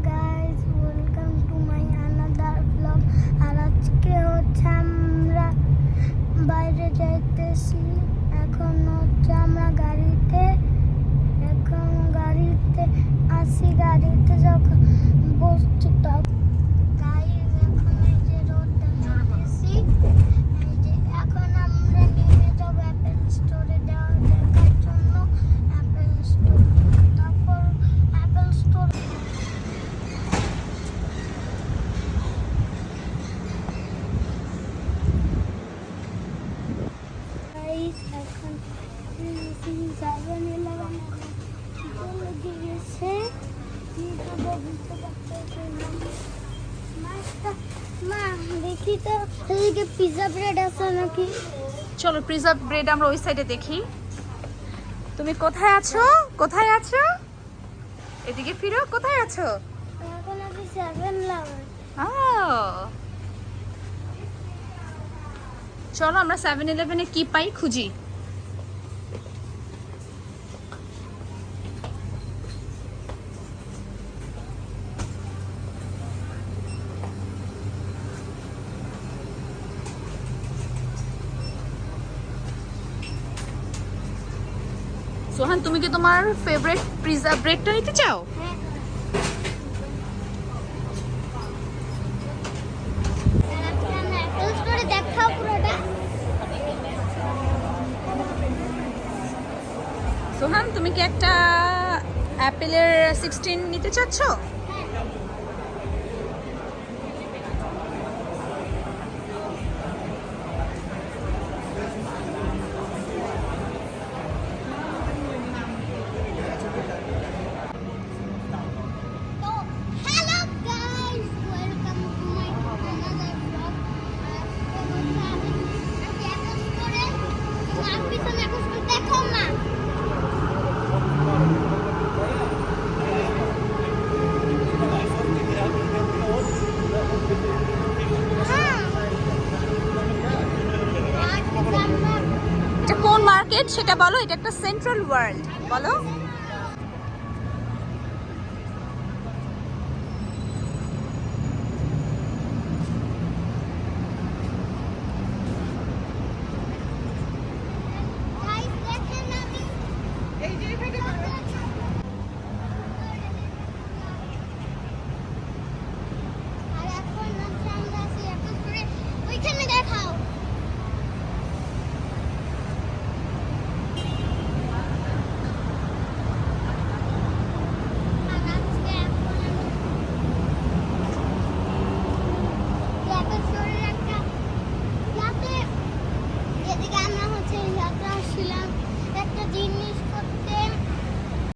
Guys, welcome to my another blog. আর আজকে হচ্ছে আমরা বাইরে যাইতেছি। এখন হচ্ছে আমরা গাড়িতে আসি। গাড়িতে যখন বসছি তখন গাইস এখন এই যে রোডটা দেখতেছি। এই যে এখন আমরা নেমে যাবো অ্যাপেল স্টোরে দেখার জন্য। অ্যাপেল স্টোর, তারপর অ্যাপেল স্টোর গাইস এখন 7-Eleven লেগে গেছে। কি খাবো বুঝতে পারতেছি না। মা দেখি তো এদিকে পিৎজা ব্রেড আছে নাকি। চলো পিৎজা ব্রেড আমরা ওই সাইডে দেখি। তুমি কোথায় আছো? কোথায় আছো? এদিকে ফিরো। কোথায় আছো? এখন আমি 7-Eleven। চলো আমরা 7-Eleven-এ কি পাই খুঁজি। সোহান, তুমি কি তোমার ফেভারিট পিৎজা ব্রেডটা নিতে চাও? দেখাও পুরোটা। সোহান, তুমি কি একটা অ্যাপেলের 16 নিতে চাচ্ছ? এটা কোন মার্কেট সেটা বলো। এটা একটা সেন্ট্রাল ওয়ার্ল্ড বলো।